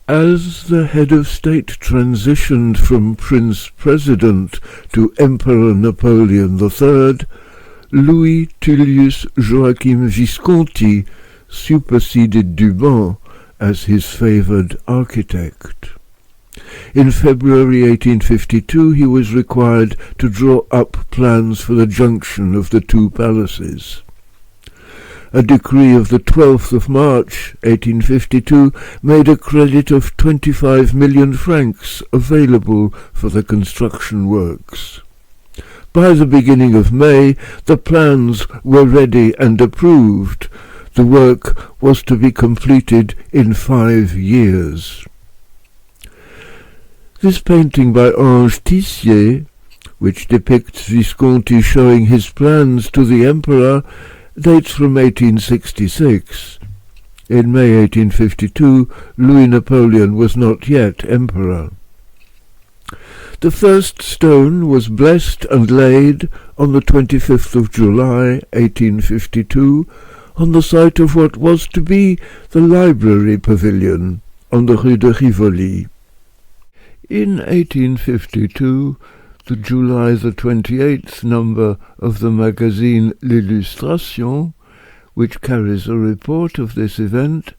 As the head of state transitioned from Prince-President to Emperor Napoleon III, Louis Tullius Joachim Visconti superseded Dubon as his favoured architect. In February 1852 he was required to draw up plans for the junction of the two palaces. A decree of the 12th of March 1852 made a credit of 25 million francs available for the construction works. By the beginning of May, the plans were ready and approved. The work was to be completed in 5 years. This painting by Ange Tissier, which depicts Visconti showing his plans to the emperor, dates from 1866. In May 1852, Louis Napoleon was not yet emperor. The first stone was blessed and laid on the 25th of July 1852 on the site of what was to be the library pavilion on the Rue de Rivoli. In 1852, the July the 28th number of the magazine L'Illustration, which carries a report of this event,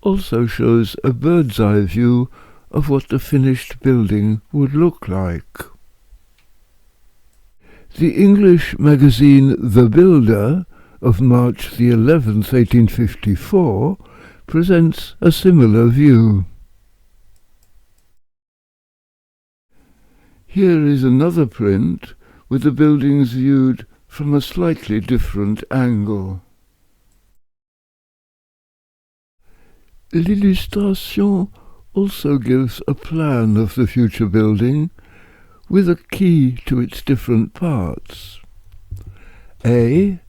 also shows a bird's-eye view of what the finished building would look like. The English magazine The Builder of March the 11th, 1854, presents a similar view. Here is another print with the buildings viewed from a slightly different angle. L'Illustration also gives a plan of the future building with a key to its different parts. A.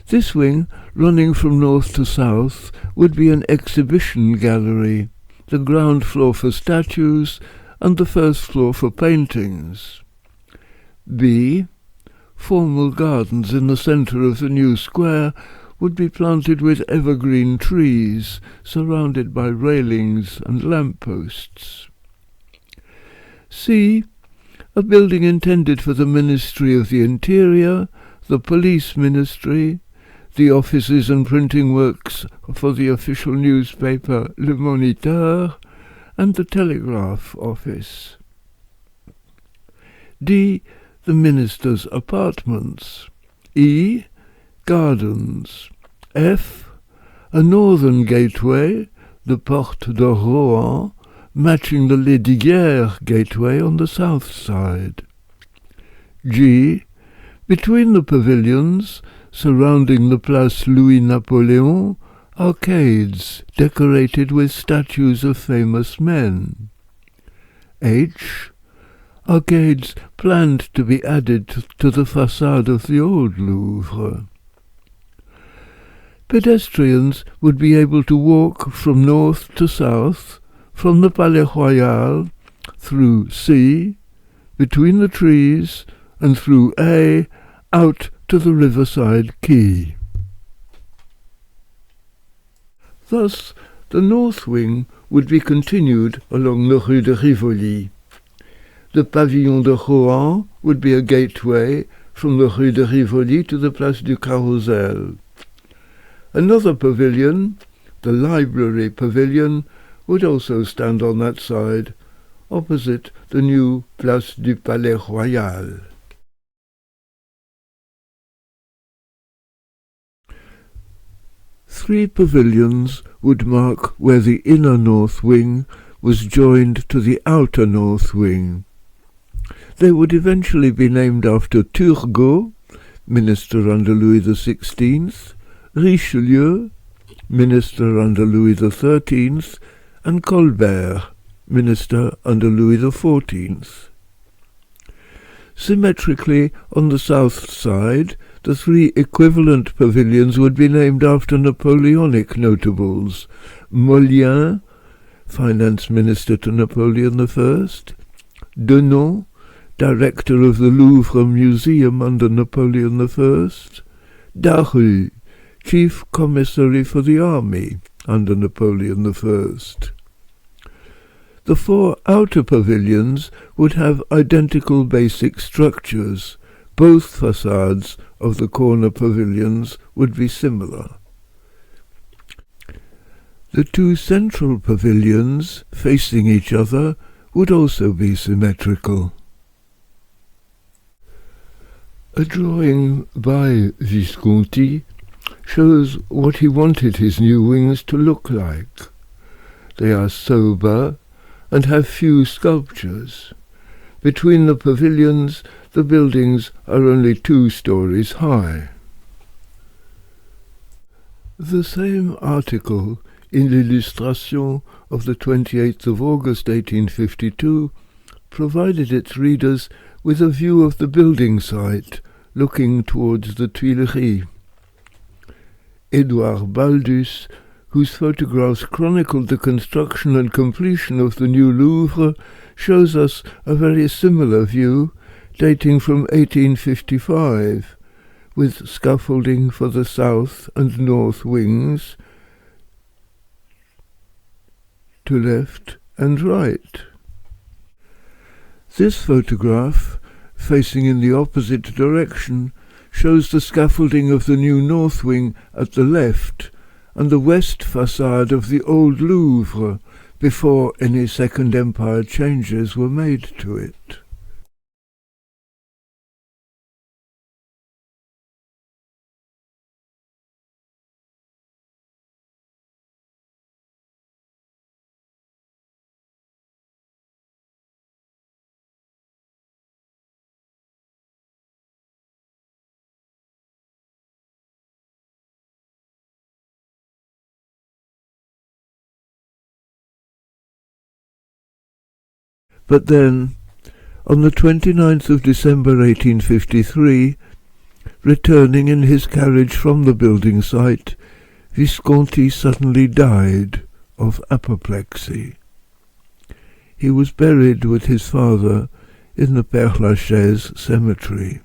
This wing, running from north to south, would be an exhibition gallery, the ground floor for statues, and the first floor for paintings. B. Formal gardens in the centre of the new square would be planted with evergreen trees, surrounded by railings and lampposts. C. A building intended for the Ministry of the Interior, the Police Ministry, the offices and printing works for the official newspaper Le Moniteur, and the telegraph office. D. The minister's apartments. E. Gardens. F. A northern gateway, the Porte de Rohan, matching the Lesdiguières gateway on the south side. G. Between the pavilions, surrounding the Place Louis Napoleon, arcades decorated with statues of famous men. H. Arcades planned to be added to the façade of the old Louvre. Pedestrians would be able to walk from north to south, from the Palais Royal, through C, between the trees, and through A, out to the riverside quay. Thus, the north wing would be continued along the Rue de Rivoli. The Pavillon de Rohan would be a gateway from the Rue de Rivoli to the Place du Carrousel. Another pavilion, the Library Pavilion, would also stand on that side, opposite the new Place du Palais Royal. Three pavilions would mark where the inner north wing was joined to the outer north wing. They would eventually be named after Turgot, minister under Louis XVI, Richelieu, minister under Louis XIII, and Colbert, minister under Louis XIV. Symmetrically, on the south side, the three equivalent pavilions would be named after Napoleonic notables: Molien, finance minister to Napoleon I, Denon, director of the Louvre Museum under Napoleon I, Daru, chief commissary for the army under Napoleon I. The 4 outer pavilions would have identical basic structures. Both facades of the corner pavilions would be similar. The 2 central pavilions, facing each other, would also be symmetrical. A drawing by Visconti shows what he wanted his new wings to look like. They are sober and have few sculptures. Between the pavilions, the buildings are only 2 stories high. The same article in l'Illustration of the 28th of August 1852 provided its readers with a view of the building site looking towards the Tuileries. Edouard Baldus, whose photographs chronicled the construction and completion of the new Louvre, shows us a very similar view dating from 1855, with scaffolding for the south and north wings to left and right. This photograph, facing in the opposite direction, shows the scaffolding of the new north wing at the left and the west facade of the old Louvre before any Second Empire changes were made to it. But then, on the 29th of December 1853, returning in his carriage from the building site, Visconti suddenly died of apoplexy. He was buried with his father in the Père Lachaise cemetery.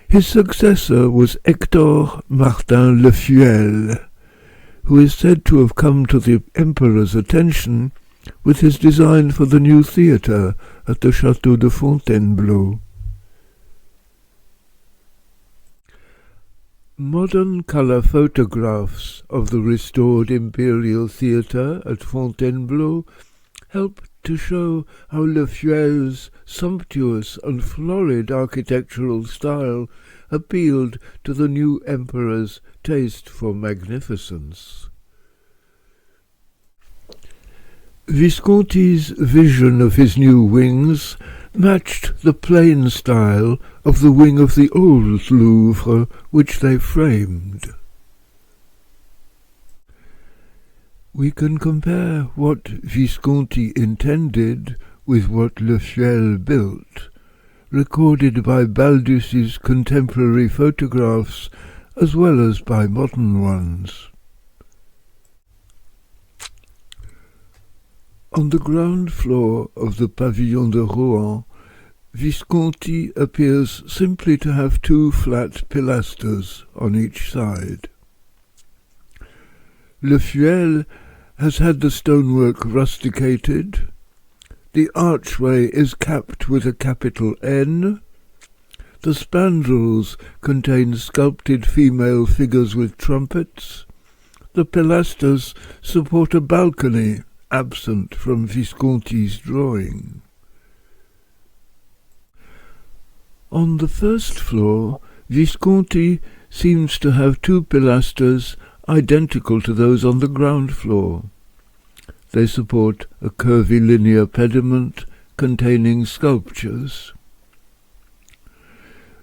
His successor was Hector Martin Le Fuel, who is said to have come to the emperor's attention with his design for the new theatre at the Château de Fontainebleau. Modern colour photographs of the restored Imperial Theatre at Fontainebleau help to show how Le Fuel's sumptuous and florid architectural style appealed to the new emperor's taste for magnificence. Visconti's vision of his new wings matched the plain style of the wing of the old Louvre which they framed. We can compare what Visconti intended with what Le Fuel built, recorded by Baldus's contemporary photographs as well as by modern ones. On the ground floor of the Pavillon de Rouen, Visconti appears simply to have 2 flat pilasters on each side. Le Fuel has had the stonework rusticated. The archway is capped with a capital N. The spandrels contain sculpted female figures with trumpets. The pilasters support a balcony absent from Visconti's drawing. On the first floor, Visconti seems to have 2 pilasters identical to those on the ground floor. They support a curvilinear pediment containing sculptures.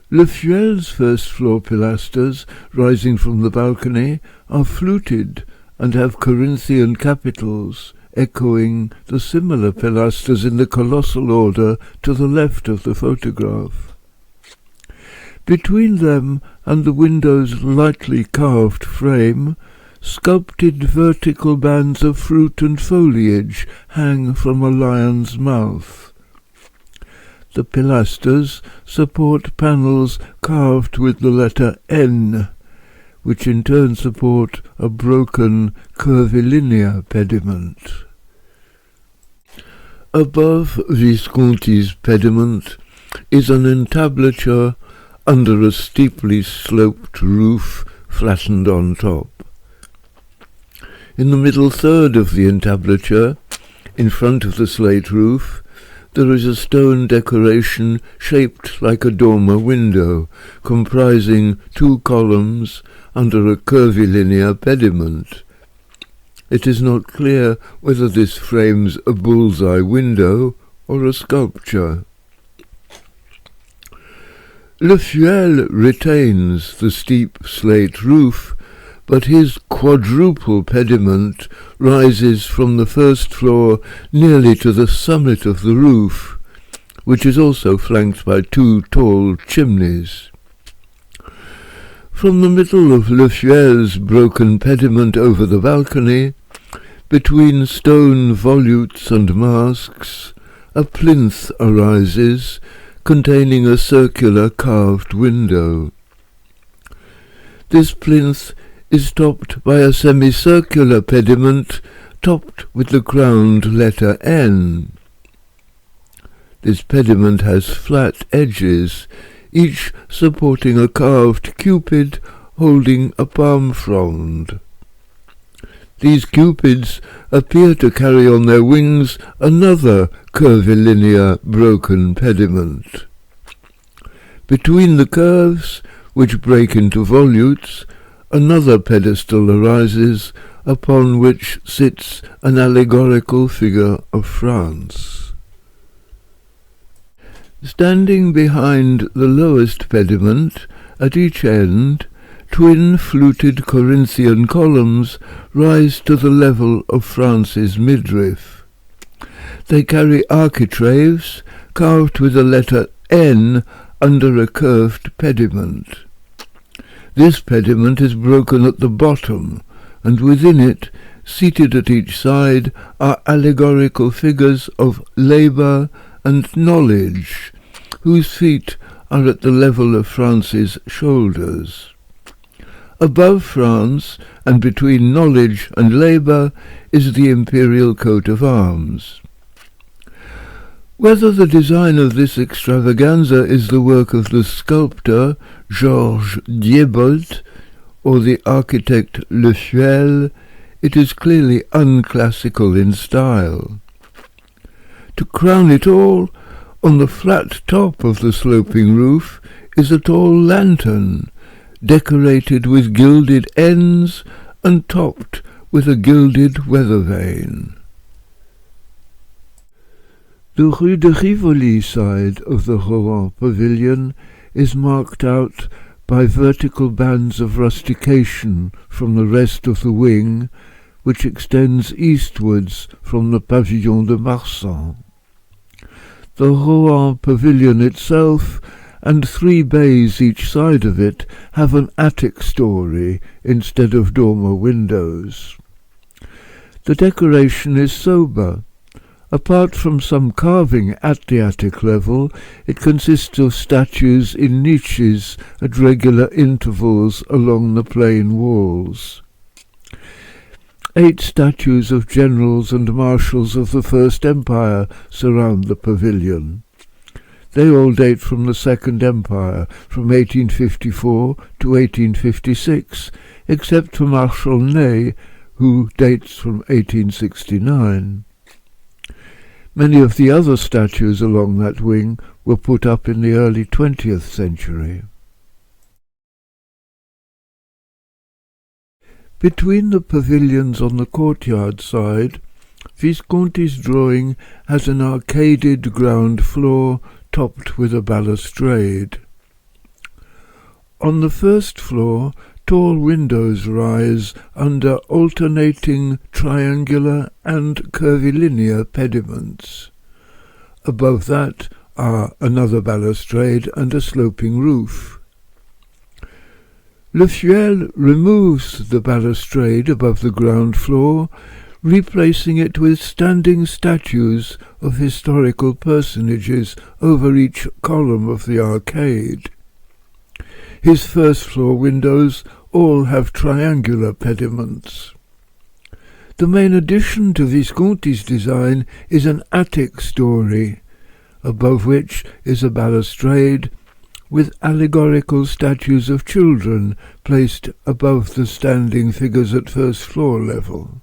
Le Fuel's first floor pilasters, rising from the balcony, are fluted and have Corinthian capitals, echoing the similar pilasters in the colossal order to the left of the photograph. Between them and the window's lightly carved frame, sculpted vertical bands of fruit and foliage hang from a lion's mouth. The pilasters support panels carved with the letter N, which in turn support a broken curvilinear pediment. Above Visconti's pediment is an entablature under a steeply sloped roof flattened on top. In the middle third of the entablature, in front of the slate roof, there is a stone decoration shaped like a dormer window, comprising 2 columns under a curvilinear pediment. It is not clear whether this frames a bullseye window or a sculpture. Le Fuel retains the steep slate roof, but his quadruple pediment rises from the first floor nearly to the summit of the roof, which is also flanked by 2 tall chimneys. From the middle of Le Fuel's broken pediment over the balcony, between stone volutes and masks, a plinth arises, containing a circular carved window. This plinth is topped by a semicircular pediment topped with the crowned letter N. This pediment has flat edges, each supporting a carved cupid holding a palm frond. These cupids appear to carry on their wings another curvilinear broken pediment. Between the curves, which break into volutes, another pedestal arises, upon which sits an allegorical figure of France. Standing behind the lowest pediment, at each end, twin fluted Corinthian columns rise to the level of France's midriff. They carry architraves carved with the letter N under a curved pediment. This pediment is broken at the bottom, and within it, seated at each side, are allegorical figures of labour and knowledge, whose feet are at the level of France's shoulders. Above France, and between knowledge and labour, is the imperial coat of arms. Whether the design of this extravaganza is the work of the sculptor Georges Diebold or the architect Le Fuel, it is clearly unclassical in style. To crown it all, on the flat top of the sloping roof is a tall lantern, decorated with gilded ends and topped with a gilded weather vane. The Rue de Rivoli side of the Rouen pavilion is marked out by vertical bands of rustication from the rest of the wing, which extends eastwards from the Pavillon de Marsan. The Rouen pavilion itself, and 3 bays each side of it, have an attic story instead of dormer windows. The decoration is sober. Apart from some carving at the attic level, it consists of statues in niches at regular intervals along the plain walls. 8 statues of generals and marshals of the First Empire surround the pavilion. They all date from the Second Empire, from 1854 to 1856, except for Marshal Ney, who dates from 1869. Many of the other statues along that wing were put up in the early 20th century. Between the pavilions on the courtyard side, Visconti's drawing has an arcaded ground floor topped with a balustrade. On the first floor, tall windows rise under alternating triangular and curvilinear pediments. Above that are another balustrade and a sloping roof. Le Fuel removes the balustrade above the ground floor, replacing it with standing statues of historical personages over each column of the arcade. His first-floor windows all have triangular pediments. The main addition to Visconti's design is an attic story, above which is a balustrade with allegorical statues of children placed above the standing figures at first floor level.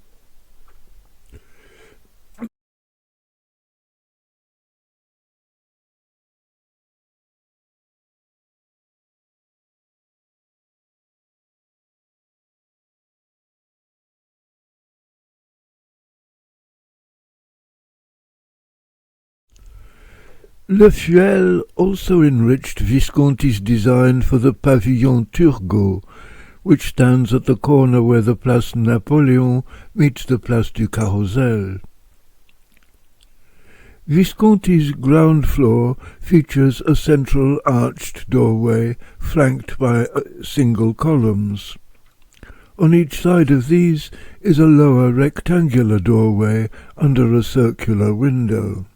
Le Fuel also enriched Visconti's design for the Pavillon Turgot, which stands at the corner where the Place Napoleon meets the Place du Carrousel. Visconti's ground floor features a central arched doorway flanked by single columns. On each side of these is a lower rectangular doorway under a circular window.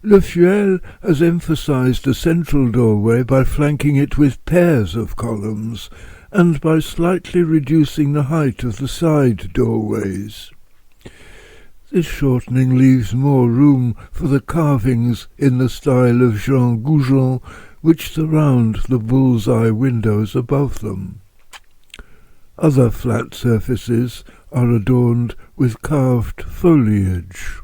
Le Fuel has emphasized the central doorway by flanking it with pairs of columns and by slightly reducing the height of the side doorways. This shortening leaves more room for the carvings in the style of Jean Goujon, which surround the bull's-eye windows above them. Other flat surfaces are adorned with carved foliage.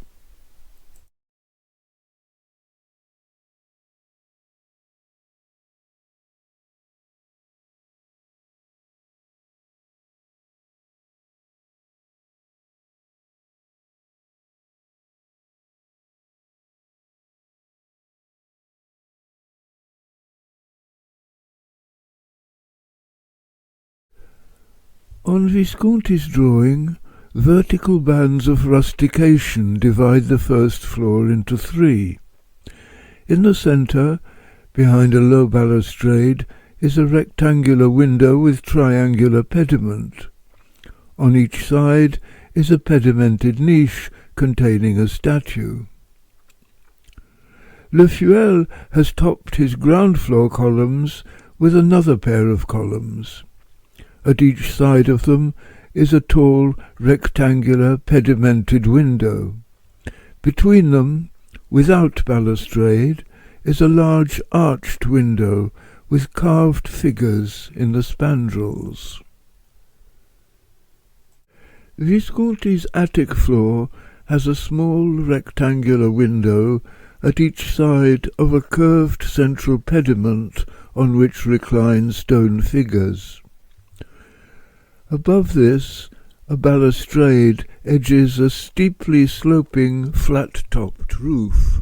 On Visconti's drawing, vertical bands of rustication divide the first floor into three. In the centre, behind a low balustrade, is a rectangular window with triangular pediment. On each side is a pedimented niche containing a statue. Le Fuel has topped his ground floor columns with another pair of columns. At each side of them is a tall, rectangular, pedimented window. Between them, without balustrade, is a large arched window with carved figures in the spandrels. Visconti's attic floor has a small rectangular window at each side of a curved central pediment on which recline stone figures. Above this, a balustrade edges a steeply sloping, flat-topped roof.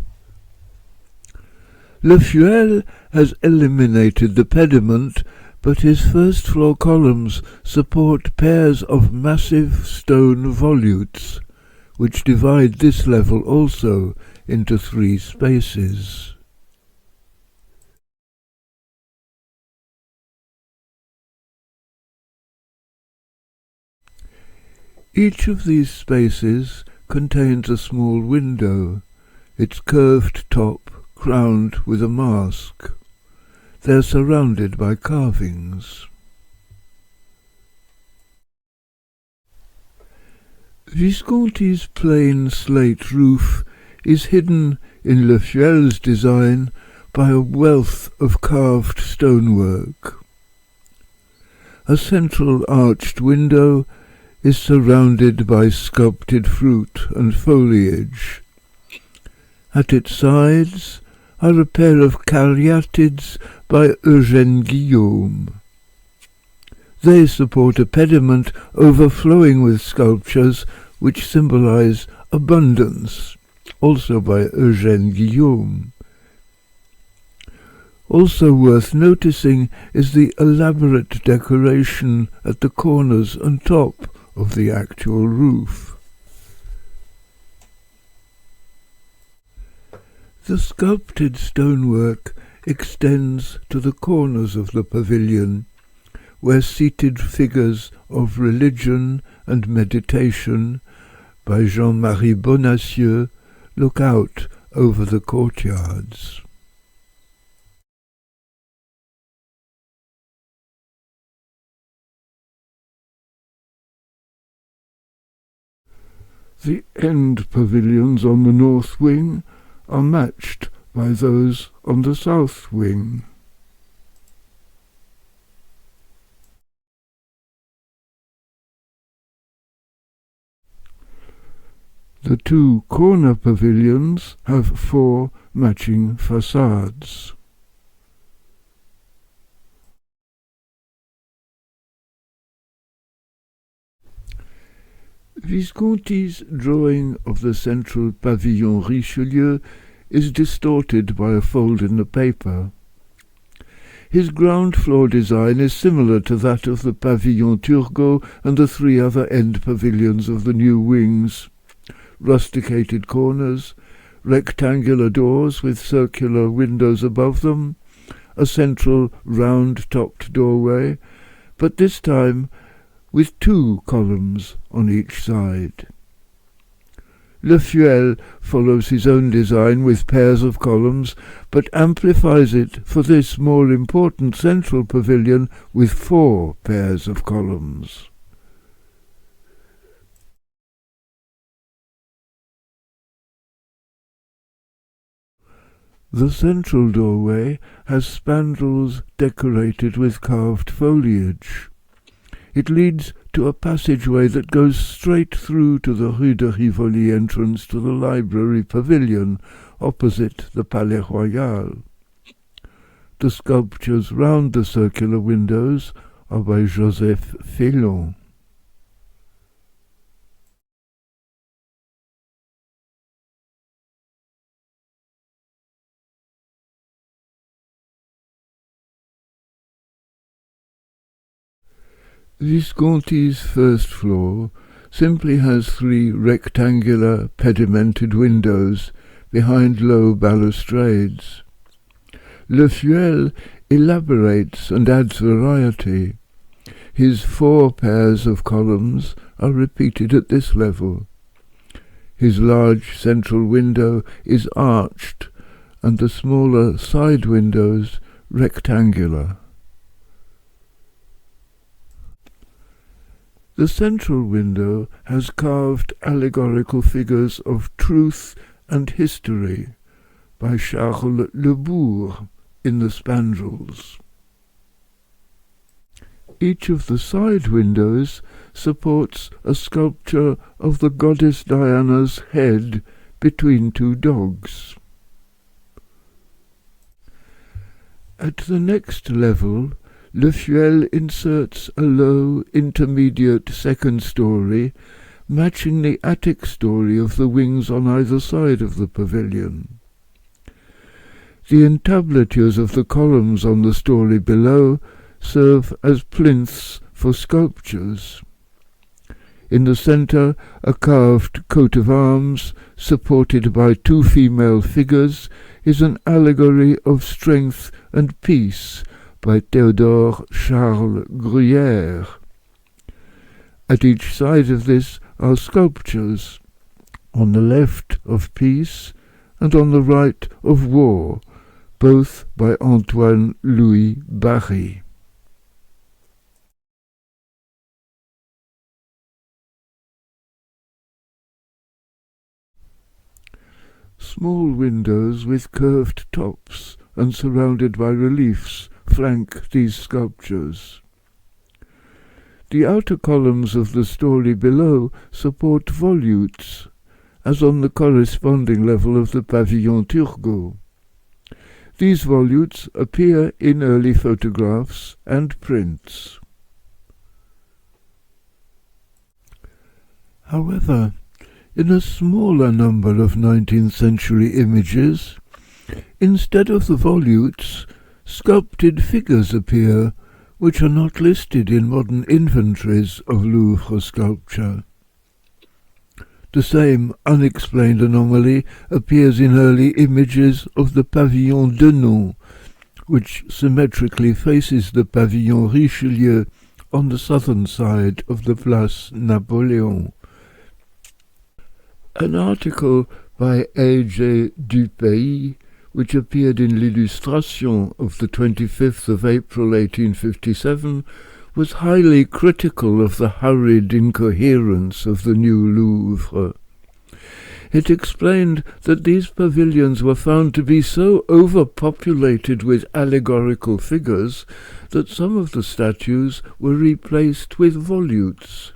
Le Fuel has eliminated the pediment, but his first-floor columns support pairs of massive stone volutes, which divide this level also into three spaces. Each of these spaces contains a small window, its curved top crowned with a mask. They are surrounded by carvings. Visconti's plain slate roof is hidden in Le Fuel's design by a wealth of carved stonework. A central arched window is surrounded by sculpted fruit and foliage. At its sides are a pair of caryatids by Eugène Guillaume. They support a pediment overflowing with sculptures which symbolize abundance, also by Eugène Guillaume. Also worth noticing is the elaborate decoration at the corners and top of the actual roof. The sculpted stonework extends to the corners of the pavilion, where seated figures of religion and meditation by Jean-Marie Bonacieux look out over the courtyards. The end pavilions on the north wing are matched by those on the south wing. The two corner pavilions have 4 matching facades. Visconti's drawing of the central pavillon Richelieu is distorted by a fold in the paper. His ground floor design is similar to that of the pavillon Turgot and the 3 other end pavilions of the new wings. Rusticated corners, rectangular doors with circular windows above them, a central round-topped doorway, but this time with 2 columns on each side. Le Fuel follows his own design with pairs of columns, but amplifies it for this more important central pavilion with 4 pairs of columns. The central doorway has spandrels decorated with carved foliage. It leads to a passageway that goes straight through to the Rue de Rivoli entrance to the library pavilion opposite the Palais Royal. The sculptures round the circular windows are by Joseph Félon. Visconti's first floor simply has 3 rectangular pedimented windows behind low balustrades. Le Fuel elaborates and adds variety. His 4 pairs of columns are repeated at this level. His large central window is arched, and the smaller side windows rectangular. The central window has carved allegorical figures of truth and history by Charles Le Bourg in the spandrels. Each of the side windows supports a sculpture of the goddess Diana's head between 2 dogs. At the next level, Le Fuel inserts a low, intermediate second story, matching the attic story of the wings on either side of the pavilion. The entablatures of the columns on the story below serve as plinths for sculptures. In the centre, a carved coat of arms, supported by 2 female figures, is an allegory of strength and peace, by Théodore Charles Gruyère. At each side of this are sculptures, on the left of peace and on the right of war, both by Antoine Louis Barye. Small windows with curved tops and surrounded by reliefs flank these sculptures. The outer columns of the story below support volutes, as on the corresponding level of the pavillon Turgot. These volutes appear in early photographs and prints. However, in a smaller number of 19th century images, instead of the volutes, sculpted figures appear, which are not listed in modern inventories of Louvre sculpture. The same unexplained anomaly appears in early images of the pavillon Denon, which symmetrically faces the pavillon Richelieu on the southern side of the Place Napoleon. An article by A.J. Dupaix, which appeared in l'Illustration of the 25th of April 1857, was highly critical of the hurried incoherence of the new Louvre. It explained that these pavilions were found to be so overpopulated with allegorical figures that some of the statues were replaced with volutes.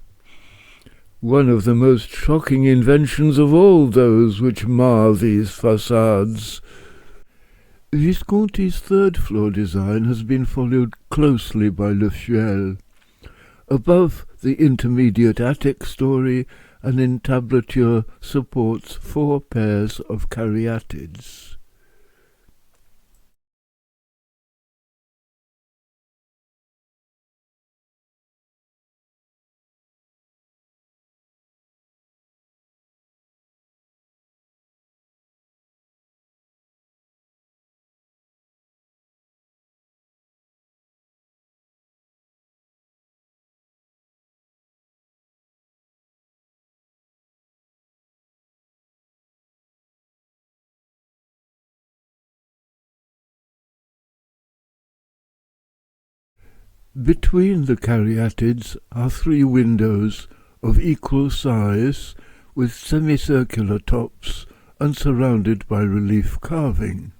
One of the most shocking inventions of all those which mar these facades. Visconti's third-floor design has been followed closely by Le Fuel. Above the intermediate attic story, an entablature supports 4 pairs of caryatids. Between the caryatids are 3 windows of equal size with semicircular tops and surrounded by relief carving.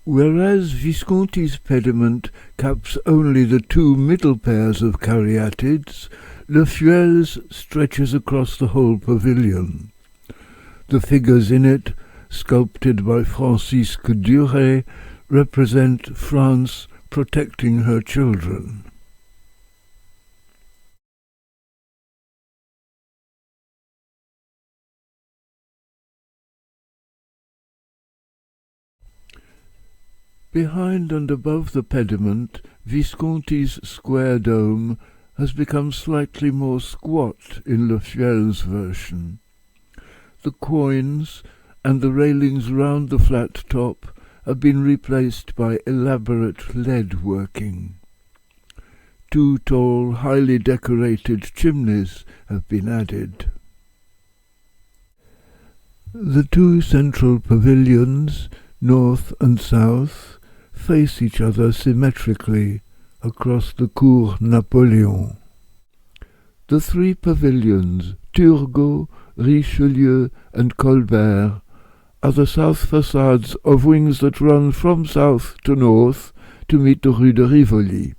Whereas Visconti's pediment caps only the 2 middle pairs of caryatids, Le Fuel's stretches across the whole pavilion. The figures in it, sculpted by Francisque Duret, represent France protecting her children. Behind and above the pediment, Visconti's square dome has become slightly more squat in Le Fuel's version. The quoins and the railings round the flat top have been replaced by elaborate lead working. 2 tall, highly decorated chimneys have been added. The 2 central pavilions, north and south, face each other symmetrically across the Cour Napoleon. The 3 pavilions, Turgot, Richelieu and Colbert, are the south facades of wings that run from south to north to meet the Rue de Rivoli.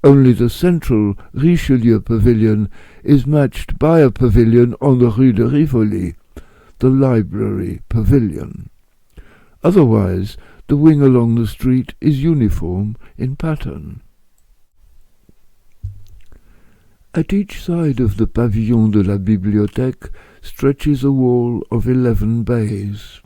Only the central Richelieu pavilion is matched by a pavilion on the Rue de Rivoli, the library pavilion. Otherwise, the wing along the street is uniform in pattern. At each side of the Pavillon de la Bibliothèque stretches a wall of 11 bays.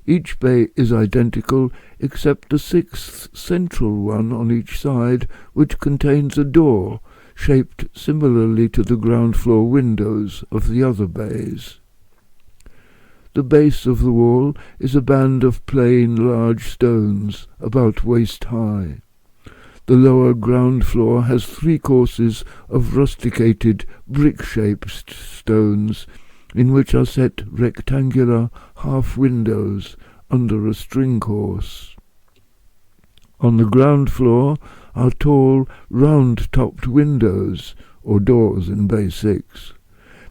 Each bay is identical except the 6th central one on each side, which contains a door shaped similarly to the ground floor windows of the other bays. The base of the wall is a band of plain large stones about waist high. The lower ground floor has 3 courses of rusticated brick-shaped stones, in which are set rectangular half-windows under a string course. On the ground floor are tall, round-topped windows, or doors in Bay 6.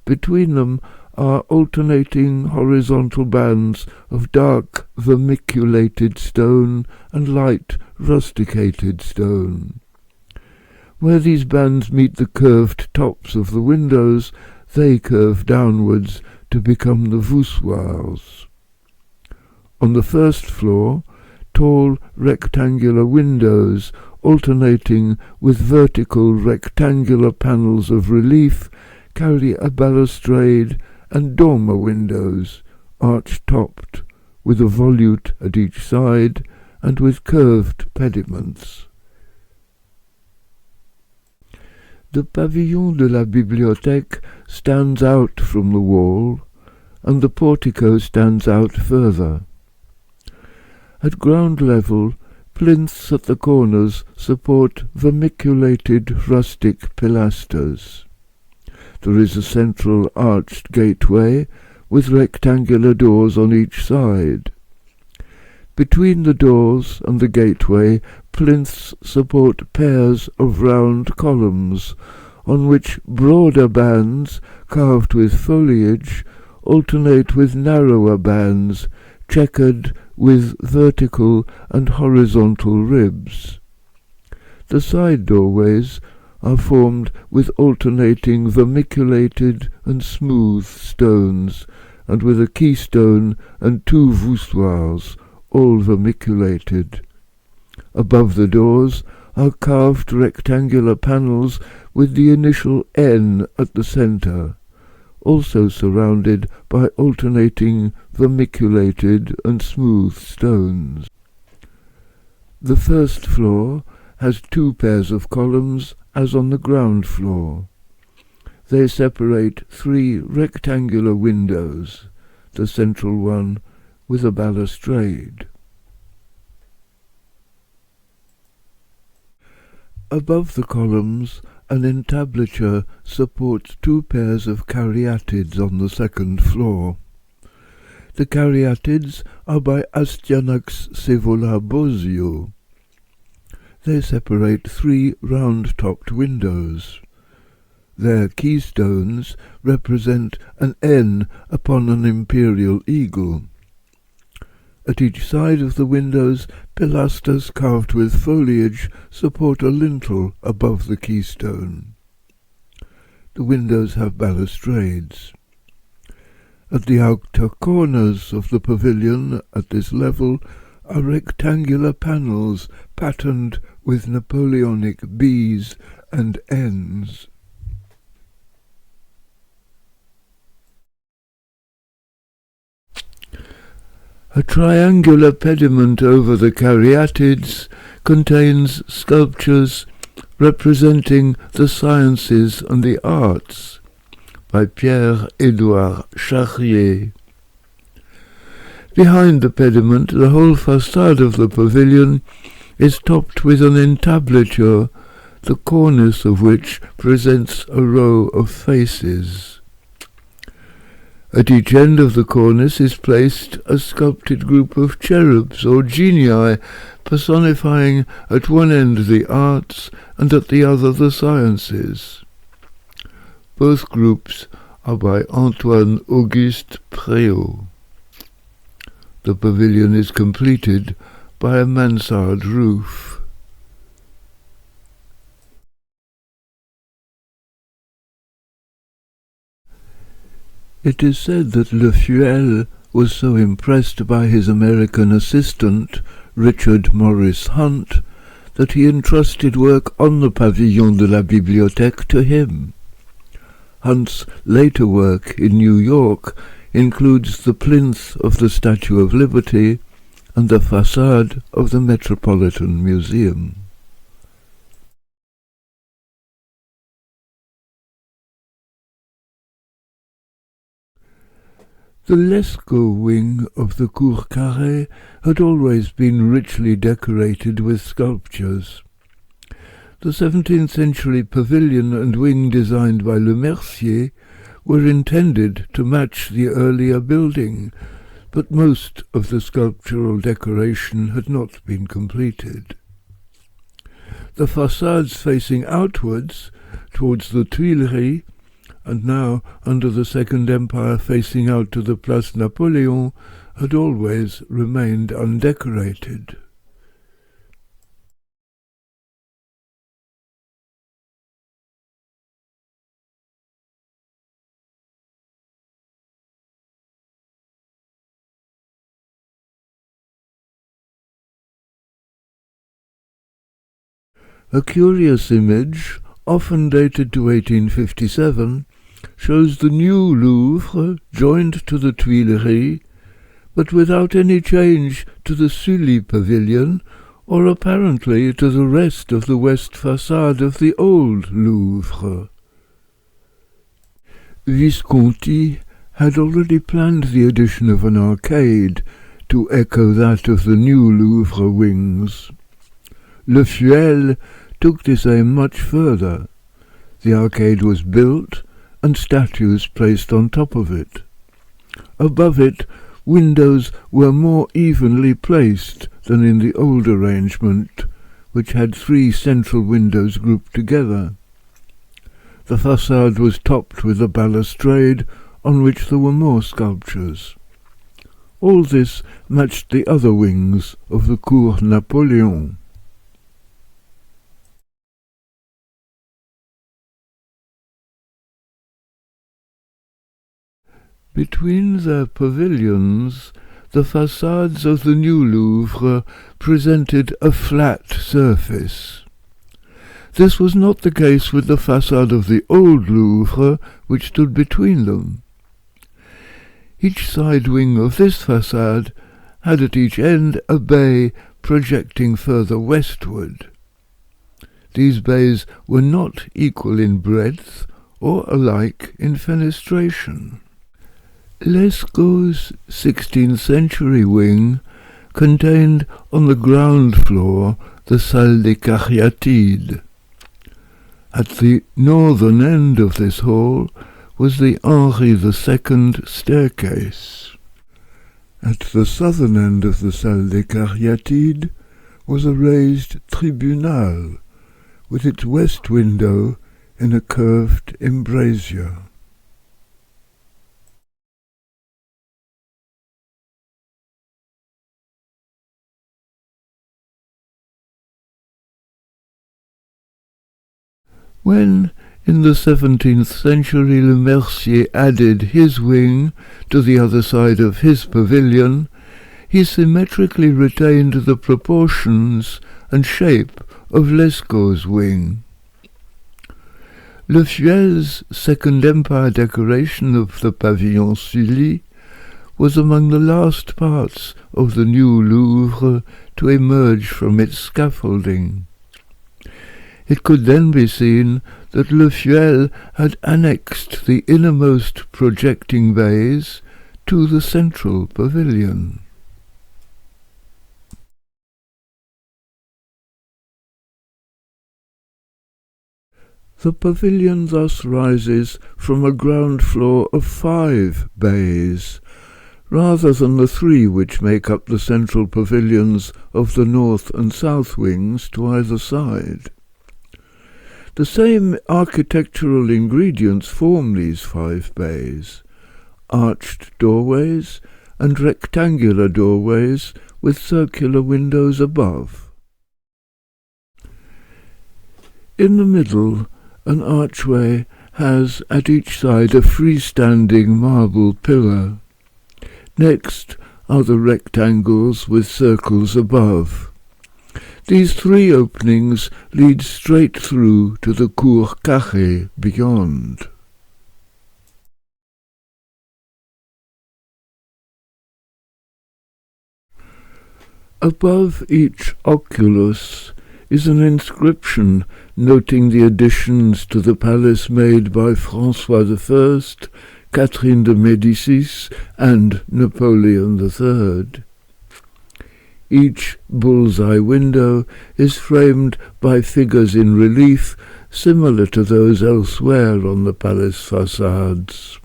Between them are alternating horizontal bands of dark vermiculated stone and light rusticated stone. Where these bands meet the curved tops of the windows, they curve downwards to become the voussoirs. On the first floor, tall rectangular windows alternating with vertical rectangular panels of relief carry a balustrade and dormer windows, arch-topped, with a volute at each side and with curved pediments. The Pavillon de la Bibliothèque stands out from the wall, and the portico stands out further. At ground level, plinths at the corners support vermiculated rustic pilasters. There is a central arched gateway with rectangular doors on each side. Between the doors and the gateway, plinths support pairs of round columns, on which broader bands carved with foliage, alternate with narrower bands, checkered with vertical and horizontal ribs. The side doorways are formed with alternating vermiculated and smooth stones, and with a keystone and two voussoirs, all vermiculated. Above the doors are carved rectangular panels with the initial N at the centre, also surrounded by alternating vermiculated and smooth stones. The first floor has two pairs of columns as on the ground floor. They separate three rectangular windows, the central one with a balustrade. Above the columns, an entablature supports two pairs of caryatids on the second floor. The caryatids are by Astyanax Sevola Bosio. They separate three round-topped windows. Their keystones represent an N upon an imperial eagle. At each side of the windows, pilasters carved with foliage support a lintel above the keystone. The windows have balustrades. At the outer corners of the pavilion at this level are rectangular panels patterned with Napoleonic Bs and Ns. A triangular pediment over the caryatids contains sculptures representing the sciences and the arts by Pierre-Édouard Charrier. Behind the pediment, the whole façade of the pavilion is topped with an entablature, the cornice of which presents a row of faces. At each end of the cornice is placed a sculpted group of cherubs or genii, personifying at one end the arts and at the other the sciences. Both groups are by Antoine-Auguste Préau. The pavilion is completed by a mansard roof. It is said that Le Fuel was so impressed by his American assistant, Richard Morris Hunt, that he entrusted work on the Pavillon de la Bibliothèque to him. Hunt's later work in New York includes the plinth of the Statue of Liberty and the façade of the Metropolitan Museum. The Lescaut wing of the Cour Carrée had always been richly decorated with sculptures. The 17th century pavilion and wing designed by Le Mercier were intended to match the earlier building, but most of the sculptural decoration had not been completed. The façades facing outwards, towards the Tuileries, and now, under the Second Empire facing out to the Place Napoleon, had always remained undecorated. A curious image, often dated to 1857, shows the new Louvre joined to the Tuileries, but without any change to the Sully pavilion, or apparently to the rest of the west façade of the old Louvre. Visconti had already planned the addition of an arcade to echo that of the new Louvre wings. Le Fuel took this aim much further. The arcade was built and statues placed on top of it. Above it, windows were more evenly placed than in the old arrangement, which had three central windows grouped together. the façade was topped with a balustrade on which there were more sculptures. All this matched the other wings of the Cour Napoleon. Between their pavilions, the façades of the new Louvre presented a flat surface. This was not the case with the façade of the old Louvre, which stood between them. Each side wing of this façade had at each end a bay projecting further westward. These bays were not equal in breadth or alike in fenestration. Lescaut's 16th century wing contained on the ground floor the Salle des Caryatides. At the northern end of this hall was the Henri II staircase. At the southern end of the Salle des Caryatides was a raised tribunal, with its west window in a curved embrasure. When, in the 17th century, Le Mercier added his wing to the other side of his pavilion, he symmetrically retained the proportions and shape of Lescaut's wing. Le Fuel's Second Empire decoration of the Pavillon Sully was among the last parts of the new Louvre to emerge from its scaffolding. It could then be seen that Le Fuel had annexed the innermost projecting bays to the central pavilion. The pavilion thus rises from a ground floor of 5 bays, rather than the 3 which make up the central pavilions of the north and south wings to either side. The same architectural ingredients form these 5 bays: arched doorways and rectangular doorways with circular windows above. In the middle, an archway has at each side a freestanding marble pillar. Next are the rectangles with circles above. These 3 openings lead straight through to the Cour Carrée beyond. Above each oculus is an inscription noting the additions to the palace made by François I, Catherine de Médicis, and Napoleon III. Each bull's-eye window is framed by figures in relief similar to those elsewhere on the palace façades.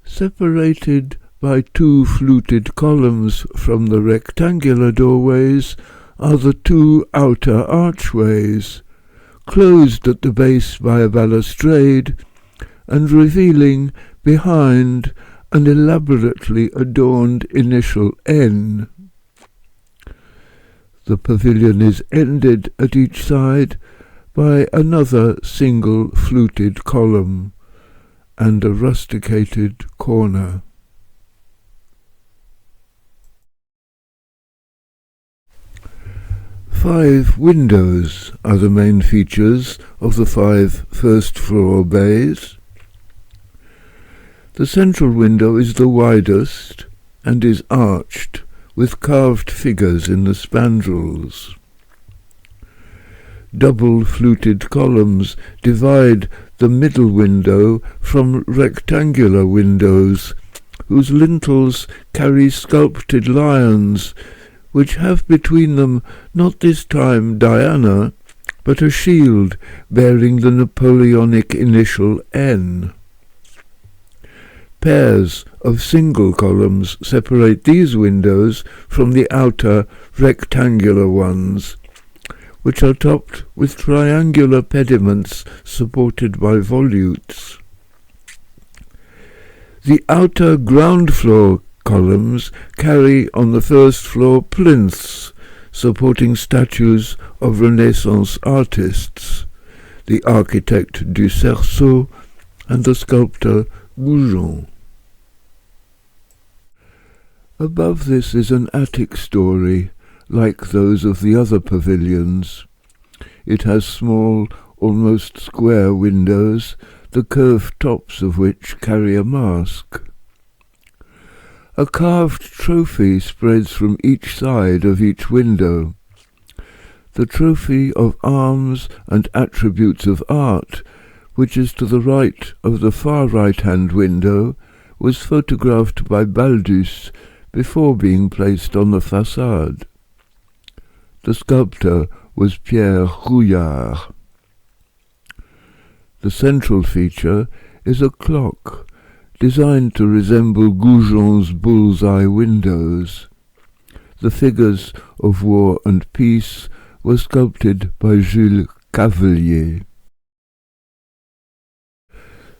Separated by 2 fluted columns from the rectangular doorways are the 2 outer archways, closed at the base by a balustrade and revealing behind an elaborately adorned initial N. The pavilion is ended at each side by another single fluted column and a rusticated corner. Five windows are the main features of the 5 first-floor bays. The central window is the widest and is arched, with carved figures in the spandrels. Double fluted columns divide the middle window from rectangular windows, whose lintels carry sculpted lions, which have between them not this time Diana, but a shield bearing the Napoleonic initial N. Pairs of single columns separate these windows from the outer rectangular ones, which are topped with triangular pediments supported by volutes. The outer ground floor columns carry on the first floor plinths supporting statues of Renaissance artists, the architect du Cerceau and the sculptor Goujon. Above this is an attic story, like those of the other pavilions. It has small, almost square windows, the curved tops of which carry a mask. A carved trophy spreads from each side of each window. The trophy of arms and attributes of art, which is to the right of the far right-hand window, was photographed by Baldus before being placed on the façade. The sculptor was Pierre Rouillard. The central feature is a clock, designed to resemble Goujon's bull's-eye windows. The figures of war and peace were sculpted by Jules Cavelier.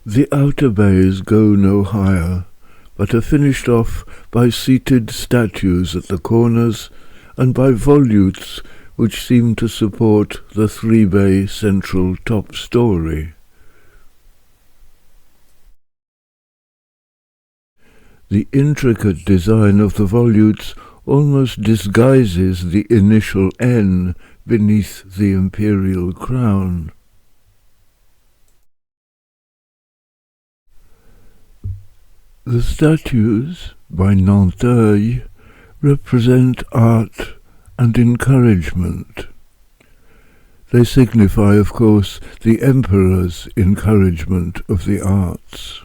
The outer bays go no higher, but are finished off by seated statues at the corners and by volutes which seem to support the three-bay central top story. The intricate design of the volutes almost disguises the initial N beneath the imperial crown. The statues, by Nanteuil, represent art and encouragement. They signify, of course, the emperor's encouragement of the arts.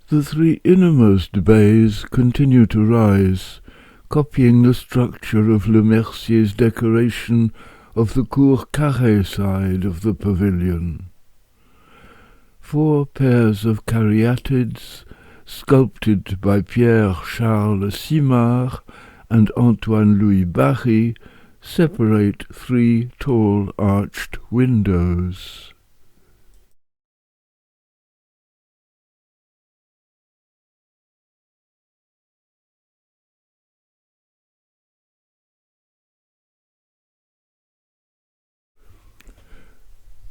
The three innermost bays continue to rise, copying the structure of Le Mercier's decoration of the cour carré side of the pavilion. 4 pairs of caryatids, sculpted by Pierre-Charles Simard and Antoine-Louis Barry, separate 3 tall arched windows.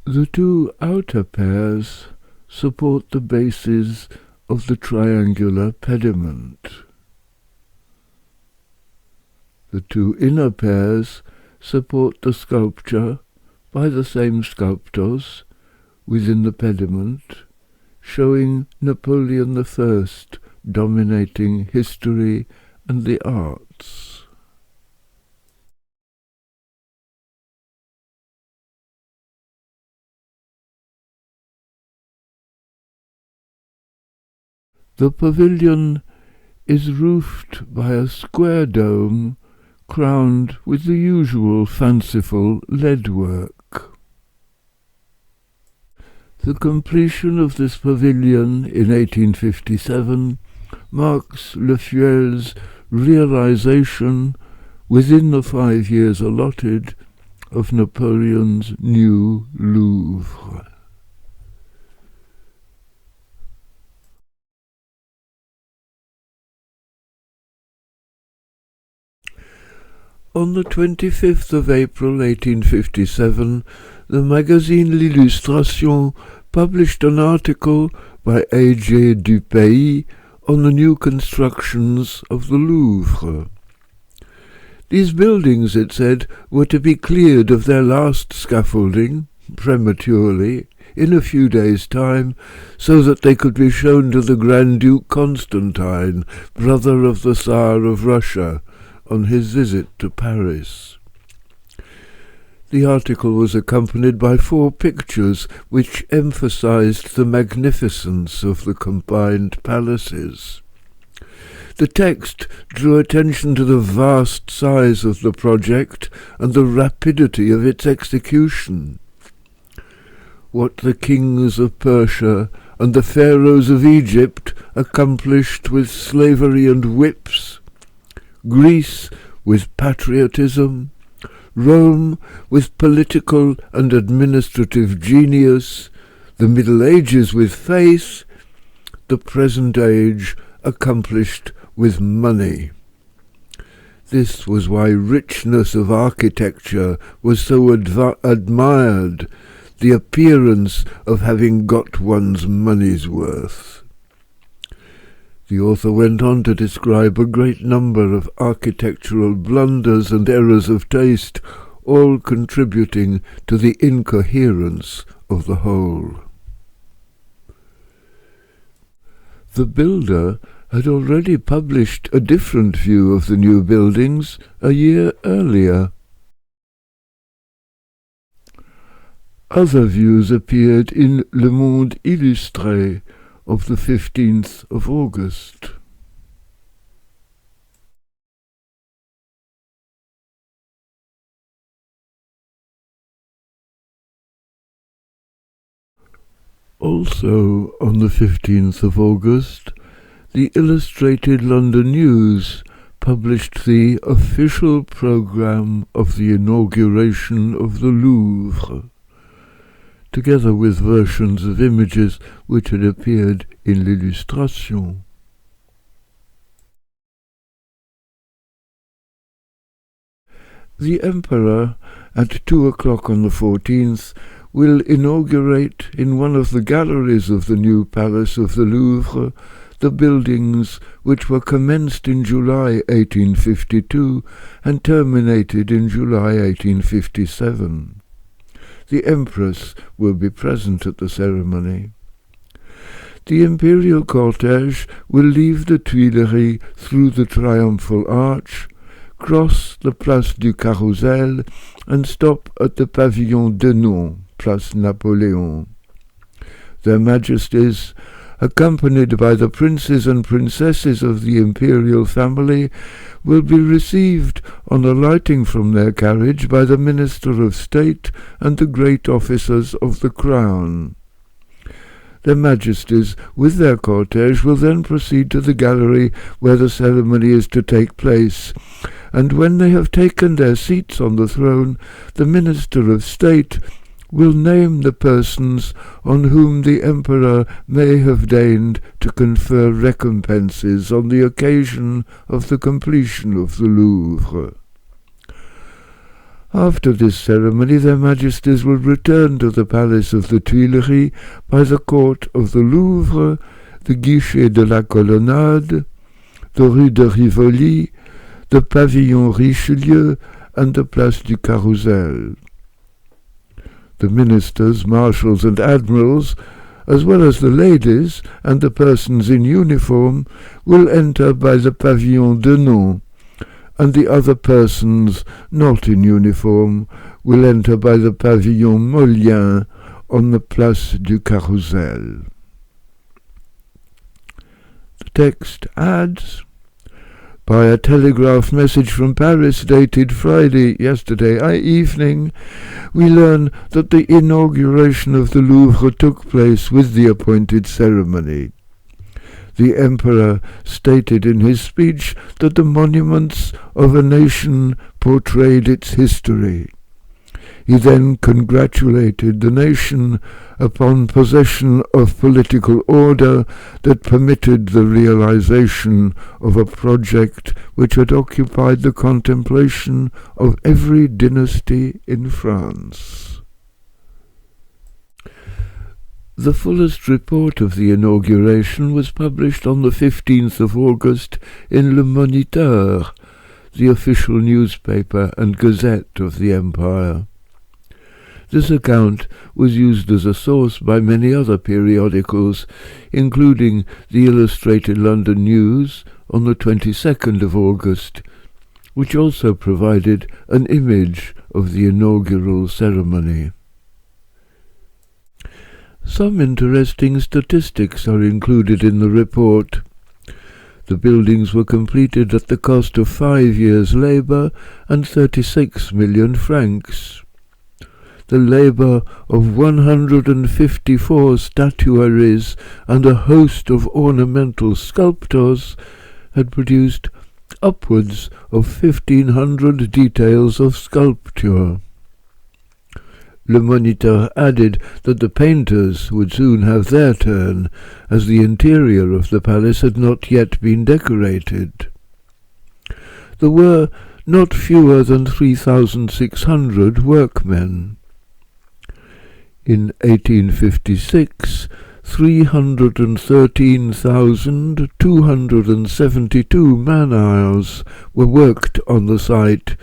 The 2 outer pairs support the bases of the triangular pediment. The 2 inner pairs support the sculpture by the same sculptors within the pediment, showing Napoleon I dominating history and the arts. The pavilion is roofed by a square dome crowned with the usual fanciful leadwork. The completion of this pavilion in 1857 marks Le Fuel's realization, within the 5 years allotted, of Napoleon's new Louvre. On the 25th of April 1857, the magazine L'Illustration published an article by A.J. Dupaix on the new constructions of the Louvre. These buildings, it said, were to be cleared of their last scaffolding, prematurely, in a few days' time, so that they could be shown to the Grand Duke Constantine, brother of the Tsar of Russia, on his visit to Paris. The article was accompanied by 4 pictures which emphasized the magnificence of the combined palaces. The text drew attention to the vast size of the project and the rapidity of its execution. What the kings of Persia and the pharaohs of Egypt accomplished with slavery and whips, Greece with patriotism, Rome with political and administrative genius, the Middle Ages with faith, the present age accomplished with money. This was why richness of architecture was so admired, the appearance of having got one's money's worth. The author went on to describe a great number of architectural blunders and errors of taste, all contributing to the incoherence of the whole. The builder had already published a different view of the new buildings a year earlier. Other views appeared in Le Monde Illustré of the 15th of August. Also on the 15th of August, the Illustrated London News published the official programme of the inauguration of the Louvre, together with versions of images which had appeared in l'Illustration. The Emperor, at 2 o'clock on the 14th, will inaugurate in one of the galleries of the new palace of the Louvre the buildings which were commenced in July 1852 and terminated in July 1857. The Empress will be present at the ceremony. The imperial cortege will leave the Tuileries through the Triumphal Arch, cross the Place du Carrousel, and stop at the Pavillon d'Honneur, Place Napoleon. Their Majesties, accompanied by the princes and princesses of the imperial family, will be received on alighting from their carriage by the Minister of State and the great officers of the Crown. Their Majesties, with their cortege, will then proceed to the gallery where the ceremony is to take place, and when they have taken their seats on the throne, the Minister of State will name the persons on whom the Emperor may have deigned to confer recompenses on the occasion of the completion of the Louvre. After this ceremony, their Majesties will return to the palace of the Tuileries by the court of the Louvre, the Guichet de la Colonnade, the Rue de Rivoli, the Pavillon Richelieu, and the Place du Carrousel. The ministers, marshals, and admirals, as well as the ladies and the persons in uniform, will enter by the Pavillon d'Honneur, and the other persons not in uniform will enter by the Pavillon Mollien on the Place du Carrousel. The text adds, by a telegraph message from Paris dated Friday yesterday evening, we learn that the inauguration of the Louvre took place with the appointed ceremony. The Emperor stated in his speech that the monuments of a nation portrayed its history. He then congratulated the nation upon possession of political order that permitted the realization of a project which had occupied the contemplation of every dynasty in France. The fullest report of the inauguration was published on the 15th of August in Le Moniteur, the official newspaper and gazette of the Empire. This account was used as a source by many other periodicals, including the Illustrated London News on the 22nd of August, which also provided an image of the inaugural ceremony. Some interesting statistics are included in the report. The buildings were completed at the cost of 5 years' labour and 36 million francs. the labour of 154 statuaries and a host of ornamental sculptors had produced upwards of 1,500 details of sculpture. Le Moniteur added that the painters would soon have their turn, as the interior of the palace had not yet been decorated. There were not fewer than 3,600 workmen. In 1856, 313,272 man-hours were worked on the site,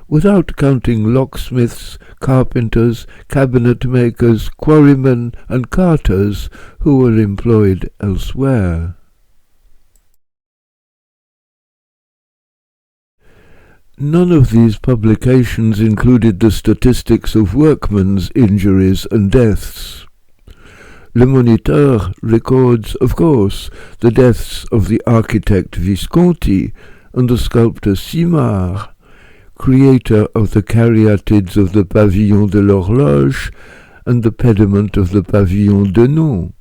without counting locksmiths, carpenters, cabinet-makers, quarrymen, and carters who were employed elsewhere. None of these publications included the statistics of workmen's injuries and deaths. Le Moniteur records, of course, the deaths of the architect Visconti and the sculptor Simard, creator of the caryatids of the Pavillon de l'Horloge and the pediment of the Pavillon de Nau.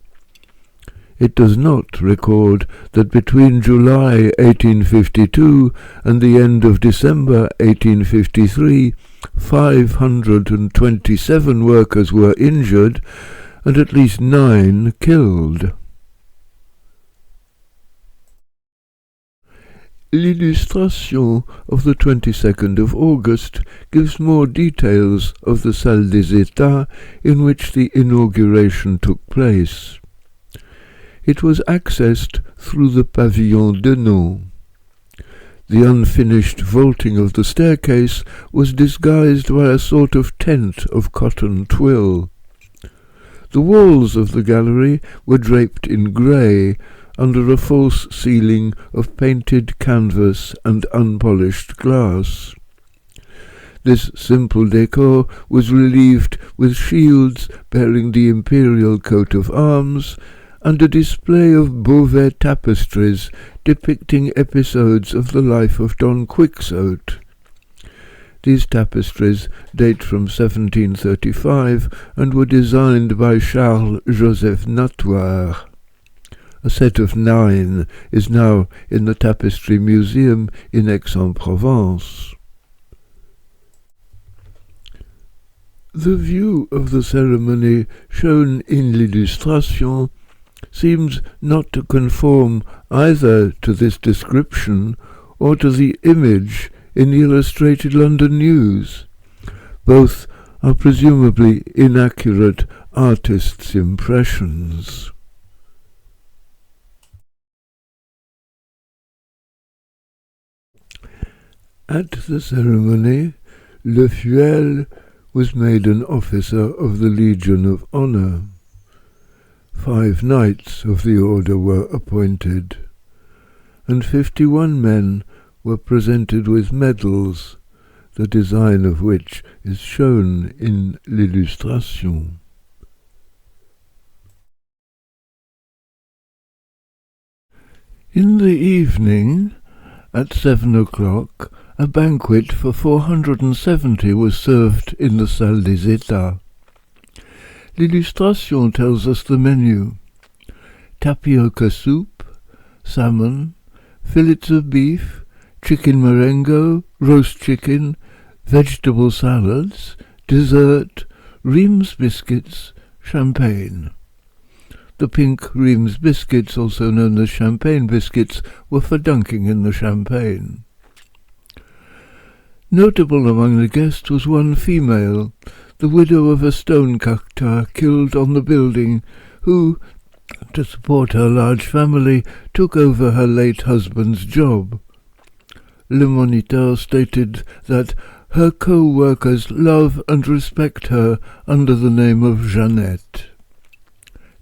It does not record that between July 1852 and the end of December 1853, 527 workers were injured and at least 9 killed. L'Illustration of the 22nd of August gives more details of the Salle des États in which the inauguration took place. It was accessed through the Pavillon de Nau. The unfinished vaulting of the staircase was disguised by a sort of tent of cotton twill. The walls of the gallery were draped in grey, under a false ceiling of painted canvas and unpolished glass. This simple decor was relieved with shields bearing the imperial coat of arms, and a display of Beauvais tapestries depicting episodes of the life of Don Quixote. These tapestries date from 1735 and were designed by Charles-Joseph Natoire. A set of 9 is now in the Tapestry Museum in Aix-en-Provence. The view of the ceremony shown in l'Illustration seems not to conform either to this description or to the image in the Illustrated London News. Both are presumably inaccurate artists' impressions. At the ceremony, Le Fuel was made an officer of the Legion of Honour. 5 knights of the order were appointed, and 51 men were presented with medals, the design of which is shown in l'Illustration. In the evening, at 7 o'clock, a banquet for 470 was served in the Salle des États. L'Illustration tells us the menu: tapioca soup, salmon, fillets of beef, chicken merengue, roast chicken, vegetable salads, dessert, Reims biscuits, champagne. The pink Reims biscuits, also known as champagne biscuits, were for dunking in the champagne. Notable among the guests was one female, the widow of a stonecutter killed on the building, who, to support her large family, took over her late husband's job. Le Moniteur stated that her co-workers love and respect her under the name of Jeannette.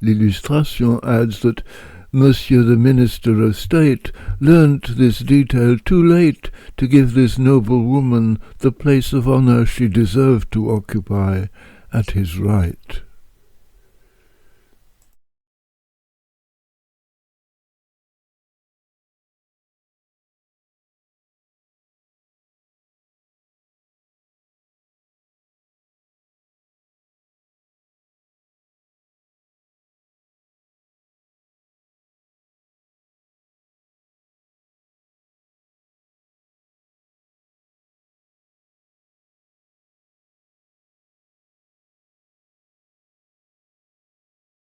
L'Illustration adds that Monsieur the Minister of State learnt this detail too late to give this noble woman the place of honour she deserved to occupy at his right.